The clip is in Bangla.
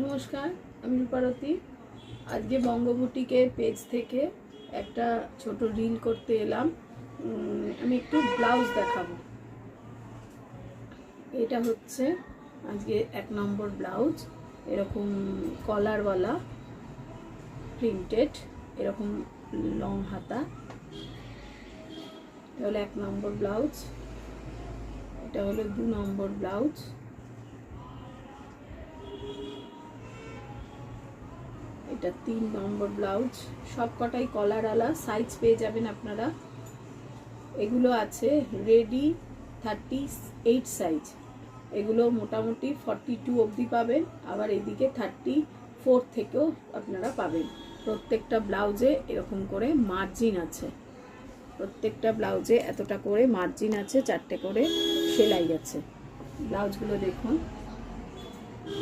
নমস্কার, আমি রূপারতী। আজকে বঙ্গবুটিকের পেজ থেকে একটা ছোট রিল করতে এলাম। আমি একটু ব্লাউজ দেখাবো। এটা হচ্ছে আজকে 1 নম্বর ব্লাউজ। এরকম কলারওয়ালা প্রিন্টেড, এরকম লং হাতা। এটা হলো 1 নম্বর ব্লাউজ। এটা হলো 2 নম্বর ব্লাউজ। এটা 3 নম্বর ব্লাউজ। সব কটাই কলারওয়ালা। সাইজ পেয়ে যাবেন আপনারা। এগুলো আছে রেডি 38 সাইজ। এগুলো মোটামুটি 42 অবধি পাবেন, আবার এদিকে 34 থেকেও আপনারা পাবেন। প্রত্যেকটা ব্লাউজে এরকম করে মার্জিন আছে। প্রত্যেকটা ব্লাউজে এতটা করে মার্জিন আছে, 4টে করে সেলাই আছে। ব্লাউজগুলো দেখুন।